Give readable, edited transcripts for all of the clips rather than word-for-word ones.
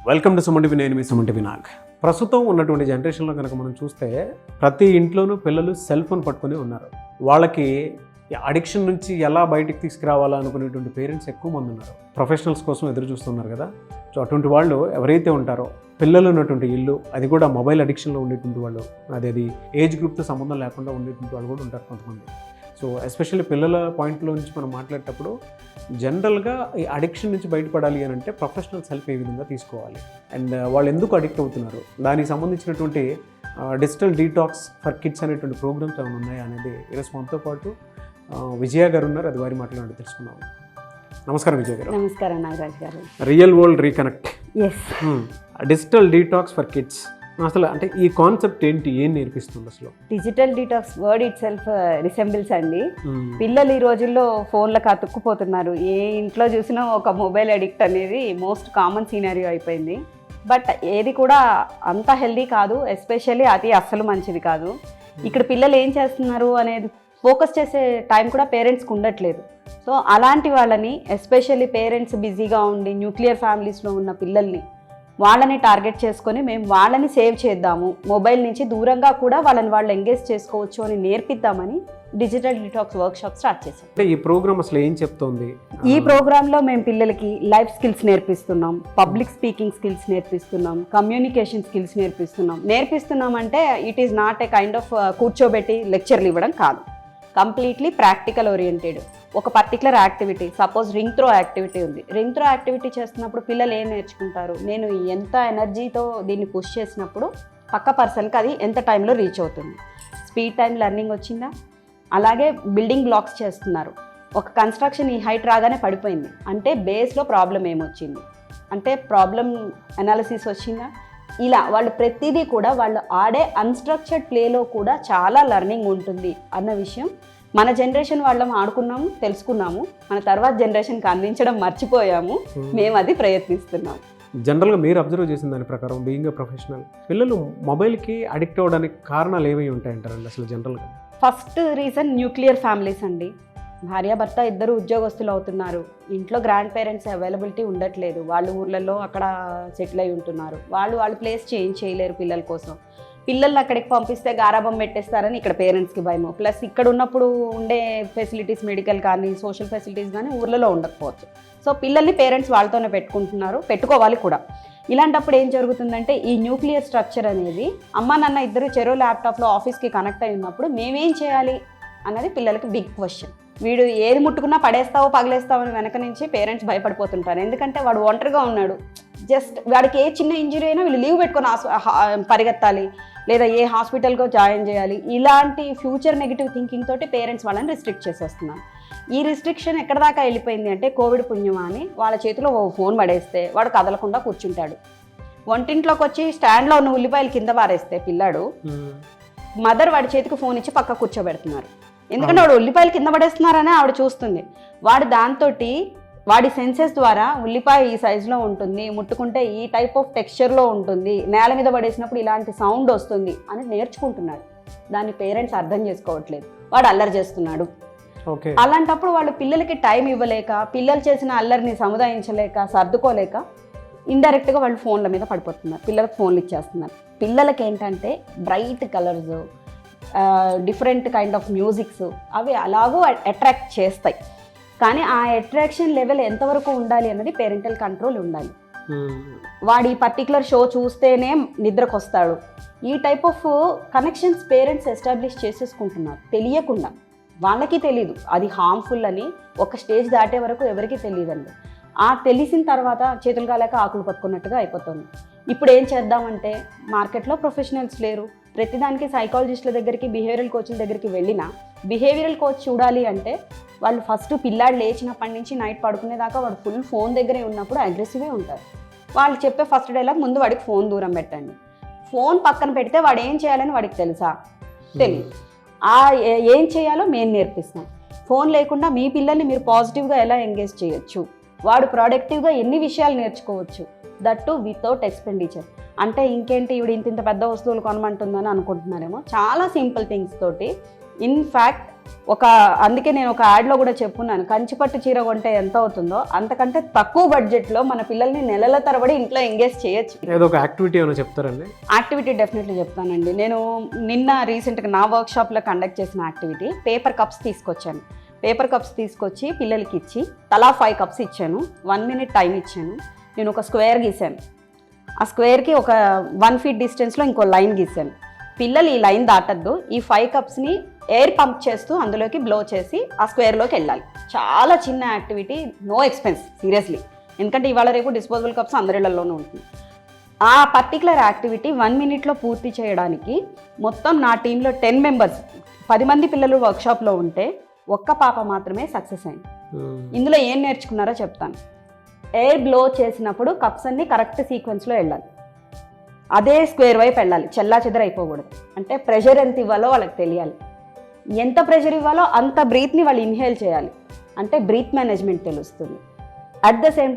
Welcome to Suman TV. నేను మీ Suman TV Nag. ప్రస్తుతం ఉన్నటువంటి జనరేషన్లో కనుక మనం చూస్తే ప్రతి ఇంట్లోనూ పిల్లలు సెల్ ఫోన్ పట్టుకొని ఉన్నారు. వాళ్ళకి అడిక్షన్ నుంచి ఎలా బయటికి తీసుకురావాలా అనుకునేటువంటి పేరెంట్స్ ఎక్కువ మంది ఉన్నారు. ప్రొఫెషనల్స్ కోసం ఎదురు చూస్తున్నారు కదా. సో అటువంటి వాళ్ళు ఎవరైతే ఉంటారో పిల్లలు ఉన్నటువంటి ఇల్లు, అది కూడా మొబైల్ అడిక్షన్లో ఉండేటువంటి వాళ్ళు, అది ఏజ్ గ్రూప్తో సంబంధం లేకుండా ఉండేటువంటి వాళ్ళు కూడా ఉంటారు కొంతమంది. సో ఎస్పెషల్లీ పిల్లల పాయింట్లో నుంచి మనం మాట్లాడేటప్పుడు జనరల్గా ఈ అడిక్షన్ నుంచి బయటపడాలి అని అంటే ప్రొఫెషనల్స్ హెల్ప్ ఏ విధంగా తీసుకోవాలి, అండ్ వాళ్ళు ఎందుకు అడిక్ట్ అవుతున్నారు, దానికి సంబంధించినటువంటి డిజిటల్ డీటాక్స్ ఫర్ కిడ్స్ అనేటువంటి ప్రోగ్రామ్స్ ఏమైనా ఉన్నాయా అనేది ఈరోజు మనతో పాటు విజయ గారు ఉన్నారు. అది వారి మాట్లాడి తెలుసుకున్నాం. నమస్కారం విజయ గారు. నమస్కారం Nagaraj garu. Real world reconnect, yes, digital detox for kids, అసలు అంటే ఈ కాన్సెప్ట్ ఏంటి, ఏం నేర్పిస్తుంది అసలు? Digital detox word itself resembles అండి. పిల్లలు ఈ రోజుల్లో ఫోన్లకు అతుక్కుపోతున్నారు. ఏ ఇంట్లో చూసినా ఒక మొబైల్ అడిక్ట్ అనేది మోస్ట్ కామన్ సీనరియో అయిపోయింది. బట్ ఏది కూడా అంత హెల్దీ కాదు, ఎస్పెషల్లీ అది అస్సలు మంచిది కాదు. ఇక్కడ పిల్లలు ఏం చేస్తున్నారు అనేది ఫోకస్ చేసే టైం కూడా పేరెంట్స్కి ఉండట్లేదు. సో అలాంటి వాళ్ళని, ఎస్పెషల్లీ పేరెంట్స్ బిజీగా ఉండి న్యూక్లియర్ ఫ్యామిలీస్లో ఉన్న పిల్లల్ని, వాళ్ళని టార్గెట్ చేసుకొని మేము వాళ్ళని సేవ్ చేద్దాము, మొబైల్ నుంచి దూరంగా కూడా వాళ్ళు ఎంగేజ్ చేసుకోవచ్చు అని నేర్పిద్దామని డిజిటల్ డిటాక్స్ వర్క్షాప్ స్టార్ట్ చేశాం. అంటే ఈ ప్రోగ్రామ్ అసలు ఏం చెప్తోంది? ఈ ప్రోగ్రాంలో మేము పిల్లలకి లైఫ్ స్కిల్స్ నేర్పిస్తున్నాం, పబ్లిక్ స్పీకింగ్ స్కిల్స్ నేర్పిస్తున్నాం, కమ్యూనికేషన్ స్కిల్స్ నేర్పిస్తున్నాం అంటే it is not a kind of కూర్చోబెట్టి లెక్చర్లు ఇవ్వడం కాదు. Completely practical oriented. ఒక particular activity, suppose ring throw activity ఉంది. రింగ్ త్రో యాక్టివిటీ చేస్తున్నప్పుడు పిల్లలు ఏం నేర్చుకుంటారు, నేను ఎంత ఎనర్జీతో దీన్ని పుష్ చేసినప్పుడు పక్క పర్సన్కి అది ఎంత టైంలో రీచ్ అవుతుంది, స్పీడ్ టైం లెర్నింగ్ వచ్చిందా. అలాగే బిల్డింగ్ బ్లాక్స్ చేస్తున్నారు. ఒక కన్స్ట్రక్షన్ ఈ హైట్ రాగానే పడిపోయింది అంటే బేస్లో ప్రాబ్లం ఏమొచ్చింది, అంటే ప్రాబ్లం అనాలిసిస్ వచ్చిందా. ఇలా వాళ్ళు ప్రతిదీ కూడా వాళ్ళు ఆడే అన్స్ట్రక్చర్డ్ ప్లేలో కూడా చాలా లెర్నింగ్ ఉంటుంది అన్న విషయం మన జనరేషన్ వాళ్ళం ఆడుకున్నాము, తెలుసుకున్నాము. మన తర్వాత జనరేషన్కి అందించడం మర్చిపోయాము. మేము అది ప్రయత్నిస్తున్నాం. జనరల్గా మీరు అబ్జర్వ్ చేసిన దాని ప్రకారం, బీయింగ్ ఎ ప్రొఫెషనల్, పిల్లలు మొబైల్కి అడిక్ట్ అవ్వడానికి కారణాలు ఏమై ఉంటాయంటారండి అసలు జనరల్గా? ఫస్ట్ రీజన్ న్యూక్లియర్ ఫ్యామిలీస్ అండి. భార్యాభర్త ఇద్దరు ఉద్యోగస్తులు అవుతున్నారు. ఇంట్లో గ్రాండ్ పేరెంట్స్ అవైలబిలిటీ ఉండట్లేదు. వాళ్ళు ఊర్లలో అక్కడ సెటిల్ అయి ఉంటున్నారు. వాళ్ళు ప్లేస్ చేంజ్ చేయలేరు పిల్లల కోసం. పిల్లల్ని అక్కడికి పంపిస్తే గారాబం పెట్టేస్తారని ఇక్కడ పేరెంట్స్కి భయము. ప్లస్ ఇక్కడ ఉన్నప్పుడు ఉండే ఫెసిలిటీస్, మెడికల్ కానీ సోషల్ ఫెసిలిటీస్ కానీ ఊర్లలో ఉండకపోవచ్చు. సో పిల్లల్ని పేరెంట్స్ వాళ్ళతోనే పెట్టుకోవాలి కూడా. ఇలాంటప్పుడు ఏం జరుగుతుందంటే ఈ న్యూక్లియర్ స్ట్రక్చర్ అనేది అమ్మ నాన్న ఇద్దరు చెరో ల్యాప్టాప్లో ఆఫీస్కి కనెక్ట్ అయి ఉన్నప్పుడు మేమేం చేయాలి అన్నది పిల్లలకి బిగ్ క్వశ్చన్. వీడు ఏది ముట్టుకున్నా పడేస్తావో పగలేస్తావో అని వెనక నుంచి పేరెంట్స్ భయపడిపోతుంటారు. ఎందుకంటే వాడు ఒంటరిగా ఉన్నాడు. జస్ట్ వాడికి ఏ చిన్న ఇంజరీ అయినా వీళ్ళు లీవ్ పెట్టుకొని పరిగెత్తాలి, లేదా ఏ హాస్పిటల్కో జాయిన్ చేయాలి. ఇలాంటి ఫ్యూచర్ నెగిటివ్ థింకింగ్ తోటి పేరెంట్స్ వాళ్ళని రిస్ట్రిక్ట్ చేసేస్తున్నారు. ఈ రిస్ట్రిక్షన్ ఎక్కడ దాకా వెళ్ళిపోయింది అంటే కోవిడ్ పుణ్యమా అని వాళ్ళ చేతిలో ఓ ఫోన్ పడేస్తే వాడు కదలకుండా కూర్చుంటాడు. వంటింట్లోకి వచ్చి స్టాండ్లో ఉన్న ఉల్లిపాయలు కింద పారేస్తే పిల్లాడు, మదర్ వాడి చేతికి ఫోన్ ఇచ్చి పక్క కూర్చోబెడుతున్నారు. ఎందుకంటే వాడు ఉల్లిపాయలు కింద పడేస్తున్నారనే ఆవిడ చూస్తుంది. వాడు దాంతో వాడి సెన్సెస్ ద్వారా ఉల్లిపాయ ఈ సైజులో ఉంటుంది, ముట్టుకుంటే ఈ టైప్ ఆఫ్ టెక్స్చర్లో ఉంటుంది, నేల మీద పడేసినప్పుడు ఇలాంటి సౌండ్ వస్తుంది అని నేర్చుకుంటున్నాడు. దాన్ని పేరెంట్స్ అర్థం చేసుకోవట్లేదు. వాడు అల్లరి చేస్తున్నాడు. అలాంటప్పుడు వాళ్ళు పిల్లలకి టైం ఇవ్వలేక, పిల్లలు చేసిన అల్లరిని సముదాయించలేక, సర్దుకోలేక ఇండైరెక్ట్గా వాళ్ళు ఫోన్ల మీద పడిపోతున్నారు. పిల్లలకు ఫోన్లు ఇచ్చేస్తున్నారు. పిల్లలకి ఏంటంటే bright colours, different kind of musics అవి అలాగూ అట్రాక్ట్ చేస్తాయి. కానీ ఆ అట్రాక్షన్ లెవెల్ ఎంతవరకు ఉండాలి అన్నది పేరెంటల్ కంట్రోల్ ఉండాలి. వాడు ఈ పర్టికులర్ షో చూస్తేనే నిద్రకు వస్తాడు. ఈ type of connections parents establish చేసేసుకుంటున్నారు తెలియకుండా. వాళ్ళకి తెలీదు అది హార్మ్ఫుల్ అని. ఒక స్టేజ్ దాటే వరకు ఎవరికి తెలియదండి. తెలిసిన తర్వాత చేతులు కాలేక ఆకులు పట్టుకున్నట్టుగా అయిపోతుంది. ఇప్పుడు ఏం చేద్దామంటే మార్కెట్లో ప్రొఫెషనల్స్ లేరు. ప్రతిదానికి సైకాలజిస్టుల దగ్గరికి, బిహేవియరల్ కోచ్ల దగ్గరికి వెళ్ళినా బిహేవియరల్ కోచ్ చూడాలి అంటే వాళ్ళు ఫస్ట్ పిల్లాడు లేచినప్పటి నుంచి నైట్ పడుకునేదాకా వాడు ఫుల్ ఫోన్ దగ్గరే ఉన్నప్పుడు అగ్రెసివ్గా ఉంటారు. వాళ్ళు చెప్పే ఫస్ట్ డైలాగ్, ముందు వాడికి ఫోన్ దూరం పెట్టండి. ఫోన్ పక్కన పెడితే వాడు ఏం చేయాలని వాడికి తెలుసా? తెలియదు. ఏం చేయాలో మేము నేర్పిస్తాం. ఫోన్ లేకుండా మీ పిల్లల్ని మీరు పాజిటివ్గా ఎలా ఎంగేజ్ చేయొచ్చు, వాడు ప్రొడక్టివ్గా ఎన్ని విషయాలు నేర్చుకోవచ్చు, దట్ టు వితౌట్ ఎక్స్పెండిచర్. అంటే ఇంకేంటి ఇవిడ ఇంత పెద్ద వస్తువులు కొనమంటుందని అనుకుంటున్నారేమో. చాలా సింపుల్ థింగ్స్ తోటి ఇన్ఫ్యాక్ట్ అందుకే నేను ఒక యాడ్లో కూడా చెప్పున్నాను, కంచిపట్టు చీర కొంటే ఎంత అవుతుందో అంతకంటే తక్కువ బడ్జెట్లో మన పిల్లల్ని నెలల తరబడి ఇంట్లో ఎంగేజ్ చేయొచ్చు. ఏదో ఒక యాక్టివిటీ ఏమైనా చెప్తారండి? యాక్టివిటీ డెఫినెట్లీ చెప్తానండి. నేను నిన్న రీసెంట్గా నా వర్క్షాప్లో కండక్ట్ చేసిన యాక్టివిటీ పేపర్ కప్స్ తీసుకొచ్చాను. పేపర్ కప్స్ తీసుకొచ్చి పిల్లలకి ఇచ్చి తలా 5 కప్స్ ఇచ్చాను. 1 minute టైం ఇచ్చాను. నేను ఒక స్క్వేర్ గీసాను. ఆ స్క్వేర్కి ఒక 1 feet డిస్టెన్స్లో ఇంకో లైన్ గీసాను. పిల్లలు ఈ లైన్ దాటద్దు, ఈ 5 కప్స్ని ఎయిర్ పంప్ చేస్తూ అందులోకి బ్లో చేసి ఆ స్క్వేర్లోకి వెళ్ళాలి. చాలా చిన్న యాక్టివిటీ, నో ఎక్స్పెన్స్ సీరియస్లీ, ఎందుకంటే ఇవాళ రేపు డిస్పోజబుల్ కప్స్ అందరిళ్లలోనూ ఉంటుంది. ఆ పర్టికులర్ యాక్టివిటీ 1 minute పూర్తి చేయడానికి మొత్తం నా టీంలో 10 members 10 మంది పిల్లలు వర్క్షాప్లో ఉంటే ఒక్క పాప మాత్రమే సక్సెస్ అయింది. ఇందులో ఏం నేర్చుకున్నారో చెప్తాను. ఎయిర్ బ్లో చేసినప్పుడు కప్స్ అన్ని కరెక్ట్ సీక్వెన్స్లో వెళ్ళాలి, అదే స్క్వేర్ వైపు వెళ్ళాలి, చెల్లా చెదర అయిపోకూడదు. అంటే ప్రెషర్ ఎంత ఇవ్వాలో వాళ్ళకి తెలియాలి, ఎంత ప్రెషర్ ఇవ్వాలో అంత బ్రీత్ని వాళ్ళు ఇన్హేల్ చేయాలి, అంటే బ్రీత్ మేనేజ్మెంట్ తెలుస్తుంది. At the same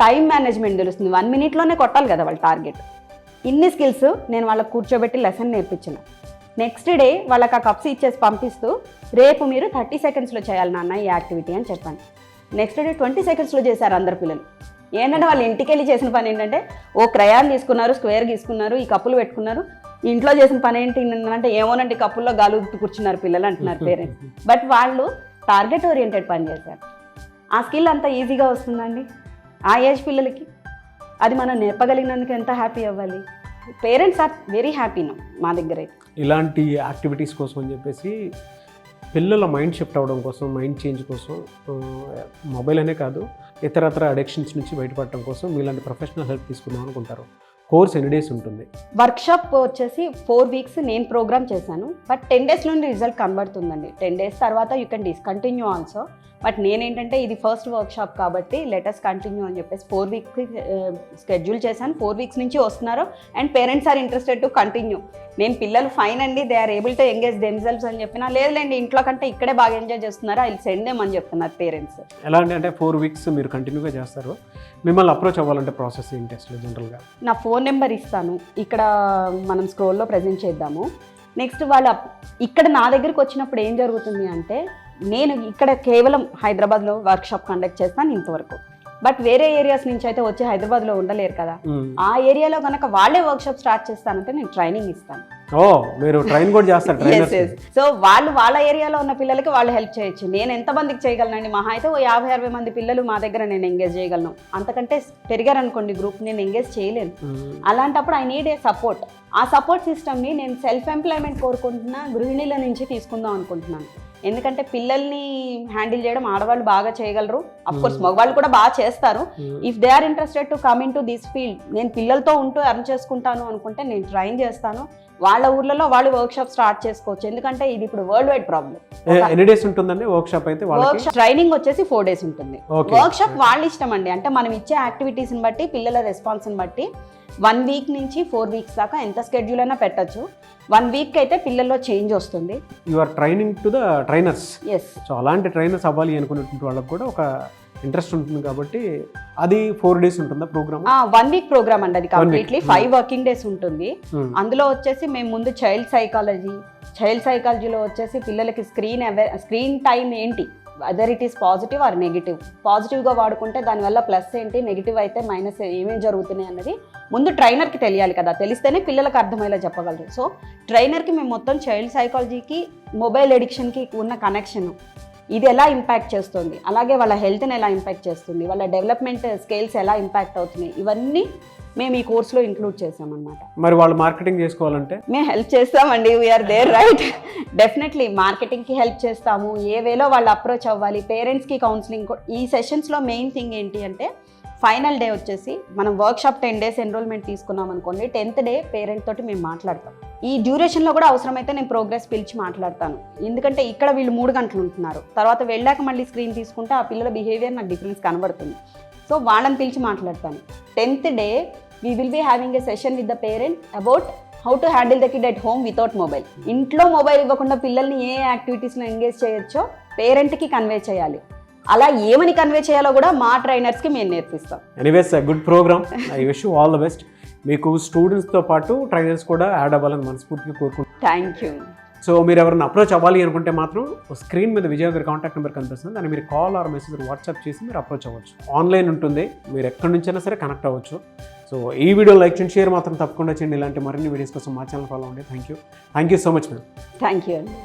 time management తెలుస్తుంది. 1 minute కొట్టాలి కదా వాళ్ళ టార్గెట్. ఇన్ని స్కిల్స్ నేను వాళ్ళకి కూర్చోబెట్టి లెసన్ నేర్పించిన. నెక్స్ట్ డే వాళ్ళకి ఆ కప్స్ ఇచ్చేసి పంపిస్తూ రేపు మీరు 30 secondsలో చేయాలి నాన్న ఈ యాక్టివిటీ అని చెప్పాను. నెక్స్ట్ డే 20 secondsలో చేశారు అందరు పిల్లలు. ఏంటంటే వాళ్ళు ఇంటికి వెళ్ళి చేసిన పని ఏంటంటే ఓ క్రయాన్ తీసుకున్నారు, స్క్వేర్ తీసుకున్నారు, ఈ కప్పులు పెట్టుకున్నారు. ఇంట్లో చేసిన పని ఏంటి అంటే ఏమోనండి కప్పుల్లో గాలుతూ కూర్చున్నారు పిల్లలు అంటున్నారు పేరెంట్స్. బట్ వాళ్ళు టార్గెట్ ఓరియంటెడ్ పని చేశారు. ఆ స్కిల్ అంత ఈజీగా వస్తుందండి ఆ ఏజ్ పిల్లలకి. అది మనం నేర్పగలిగినందుకు ఎంత హ్యాపీ అవ్వాలి. పేరెంట్స్ ఆర్ వెరీ హ్యాపీ మా దగ్గర అయితే. ఇలాంటి యాక్టివిటీస్ కోసం అని చెప్పేసి పిల్లల మైండ్ షిఫ్ట్ అవ్వడం కోసం, మైండ్ చేంజ్ కోసం, మొబైల్ అనే కాదు ఇతరత్ర అడిక్షన్స్ నుంచి బయటపడటం కోసం మీలాంటి ప్రొఫెషనల్ హెల్ప్ తీసుకుందాం అనుకుంటారు. కోర్స్ ఎన్ని డేస్ ఉంటుంది? వర్క్షాప్ వచ్చేసి 4 weeks నేను ప్రోగ్రామ్ చేశాను. బట్ 10 days నుండి రిజల్ట్ కనబడుతుందండి. 10 days తర్వాత you can discontinue also. But నేనేంటంటే ఇది ఫస్ట్ వర్క్షాప్ కాబట్టి లెటస్ కంటిన్యూ అని చెప్పేసి 4 weeks షెడ్యూల్ చేశాను. 4 weeks నుంచి వస్తున్నారు and parents are interested to continue. నేను పిల్లలు ఫైన్ అండి, they are able to engage themselves అని చెప్పినా, లేదులేండి ఇంట్లో కంటే ఇక్కడే బాగా ఎంజాయ్ చేస్తున్నారు, ఐ సెండ్ దెమ్ అని చెప్తున్నారు పేరెంట్స్. ఎలా అంటే 4 weeks మీరు కంటిన్యూగా చేస్తారు. మిమ్మల్ని అప్రోచ్ అవ్వాలంటే ప్రాసెస్ ఏంటి అసలు జనరల్గా? నా ఫోన్ నెంబర్ ఇస్తాను, ఇక్కడ మనం స్క్రోల్లో ప్రజెంట్ చేద్దాము. నెక్స్ట్ వాళ్ళ ఇక్కడ నా దగ్గరికి వచ్చినప్పుడు ఏం జరుగుతుంది అంటే, నేను ఇక్కడ కేవలం హైదరాబాద్లో వర్క్షాప్ కండక్ట్ చేస్తాను ఇంతవరకు. బట్ వేరే ఏరియాస్ నుంచి అయితే వచ్చి హైదరాబాద్లో ఉండలేరు కదా, ఆ ఏరియాలో కనుక వాళ్ళే వర్క్షాప్ స్టార్ట్ చేస్తానంటే నేను ట్రైనింగ్ ఇస్తాను. మీరు ట్రైన్ కూడా చేస్తారు. సో వాళ్ళు వాళ్ళ ఏరియాలో ఉన్న పిల్లలకి వాళ్ళు హెల్ప్ చేయొచ్చు. నేను ఎంతమందికి చేయగలనండి, మహా అయితే ఓ 50-60 మంది పిల్లలు మా దగ్గర నేను ఎంగేజ్ చేయగలను. అంతకంటే పెరిగారనుకోండి గ్రూప్, నేను ఎంగేజ్ చేయలేను. అలాంటప్పుడు ఐ నీడ్ ఏ సపోర్ట్. ఆ సపోర్ట్ సిస్టమ్ని నేను సెల్ఫ్ ఎంప్లాయ్మెంట్ కోరుకుంటున్నా గృహిణీల నుంచి తీసుకుందాం అనుకుంటున్నాను. ఎందుకంటే పిల్లల్ని హ్యాండిల్ చేయడం ఆడవాళ్ళు బాగా చేయగలరు, అఫ్ కోర్స్ మగవాళ్ళు కూడా బాగా చేస్తారు. If they are interested to come into this field, నేను పిల్లలతో ఉంటూ ఎర్న్ చేసుకుంటాను అనుకుంటే నేను ట్రైన్ చేస్తాను. వాళ్ళ ఊర్లలో వాళ్ళు వర్క్షాప్ స్టార్ట్ చేసుకోవచ్చు. ఎందుకంటే ఇది ఇప్పుడు వరల్డ్ వైడ్ ప్రాబ్లం. ఎన్ని డేస్ ఉంటుందండి వర్క్షాప్? అయితే ట్రైనింగ్ వచ్చేసి 4 days ఉంటుంది. వర్క్షాప్ వాళ్ళ ఇష్టం అండి, అంటే మనం ఇచ్చే యాక్టివిటీస్ని బట్టి పిల్లల రెస్పాన్స్ని బట్టి 1 week నుంచి 4 weeks దాకా ఎంత స్కెడ్యూల్ అయినా పెట్టచ్చు. 1 week అయితే పిల్లల్లో చేంజ్ వస్తుంది. You are training to the trainers. Yes. So అలాంటి ట్రైనర్స్ అవ్వాలి అనుకునేటువంటి వాళ్ళకి కూడా ఒక ఇంట్రెస్ట్ ఉంటుంది కాబట్టి అది 4 days ఉంటుందా ప్రోగ్రామ్? 1 week ప్రోగ్రామ్ అండి అది కంప్లీట్లీ 5 working days ఉంటుంది. అందులో వచ్చేసి మేము ముందు చైల్డ్ సైకాలజీలో వచ్చేసి పిల్లలకి స్క్రీన్ టైం ఏంటి, whether it is positive or negative. పాజిటివ్గా వాడుకుంటే దానివల్ల ప్లస్ ఏంటి, నెగిటివ్ అయితే మైనస్ ఏమేమి జరుగుతున్నాయి అన్నది ముందు ట్రైనర్కి తెలియాలి కదా, తెలిస్తేనే పిల్లలకు అర్థమయ్యేలా చెప్పగలరు. సో ట్రైనర్కి మేము మొత్తం చైల్డ్ సైకాలజీకి మొబైల్ ఎడిక్షన్కి ఉన్న కనెక్షన్, ఇది ఎలా ఇంపాక్ట్ చేస్తుంది, అలాగే వాళ్ళ హెల్త్ని ఎలా ఇంపాక్ట్ చేస్తుంది, వాళ్ళ డెవలప్మెంట్ స్కేల్స్ ఎలా ఇంపాక్ట్ అవుతున్నాయి, ఇవన్నీ మేము ఈ కోర్సులో ఇంక్లూడ్ చేసామన్నమాట. మరి వాళ్ళు మార్కెటింగ్ చేసుకోవాలంటే మేము హెల్ప్ చేస్తామండి, వీఆర్ దేర్ రైట్. డెఫినెట్లీ మార్కెటింగ్కి హెల్ప్ చేస్తాము. ఏ వేలో వాళ్ళు అప్రోచ్ అవ్వాలి, పేరెంట్స్కి కౌన్సిలింగ్. ఈ సెషన్స్లో మెయిన్ థింగ్ ఏంటి అంటే, ఫైనల్ డే వచ్చేసి మనం వర్క్షాప్ 10 days ఎన్రోల్మెంట్ తీసుకున్నాం అనుకోండి, 10th day పేరెంట్ తోటి మేము మాట్లాడతాం. ఈ డ్యూరేషన్లో కూడా అవసరమైతే నేను ప్రోగ్రెస్ పిలిచి మాట్లాడతాను. ఎందుకంటే ఇక్కడ వీళ్ళు 3 గంటలు ఉంటున్నారు, తర్వాత వెళ్ళాక మళ్ళీ స్క్రీన్ తీసుకుంటే ఆ పిల్లల బిహేవియర్ నాకు డిఫరెన్స్ కనబడుతుంది. సో వాళ్ళని పిలిచి మాట్లాడతాను. 10th day we will be having a session with the parent about how to handle the kid at home without mobile. ఇంట్లో మొబైల్ ఇవ్వకుండా పిల్లల్ని ఏ యాక్టివిటీస్లో ఎంగేజ్ చేయొచ్చో పేరెంట్కి కన్వే చేయాలి. అలా ఏమని కన్వే చేయాలో కూడా మా ట్రైనర్స్కి మేము నేర్పిస్తాం. Anyways good programme, I wish you all the best. మీకు స్టూడెంట్స్తో పాటు ట్రైనర్స్ కూడా యాడ్ అవ్వాలని మనస్ఫూర్తిగా కోరుకుంటున్నాను. Thank you. సో మీరు ఎవరైనా అప్రోచ్ అవ్వాలి అనుకుంటే మాత్రం స్క్రీన్ మీద విజయ్ గారి కాంటాక్ట్ నెంబర్ కనిపిస్తుంది, దాన్ని మీరు కాల్ ఆర్ మెసేజ్ వాట్సాప్ చేసి మీరు అప్రోచ్ అవ్వచ్చు. ఆన్లైన్ ఉంటుంది, మీరు ఎక్కడి నుంచైనా సరే కనెక్ట్ అవ్వచ్చు. సో ఈ వీడియో లైక్ చేయండి, షేర్ మాత్రం తప్పకుండా చేయండి. ఇలాంటి మరిన్ని వీడియోస్ కోసం మా ఛానల్ ఫాలో అవ్వండి. Thank you so much ma'am. Thank you అండి.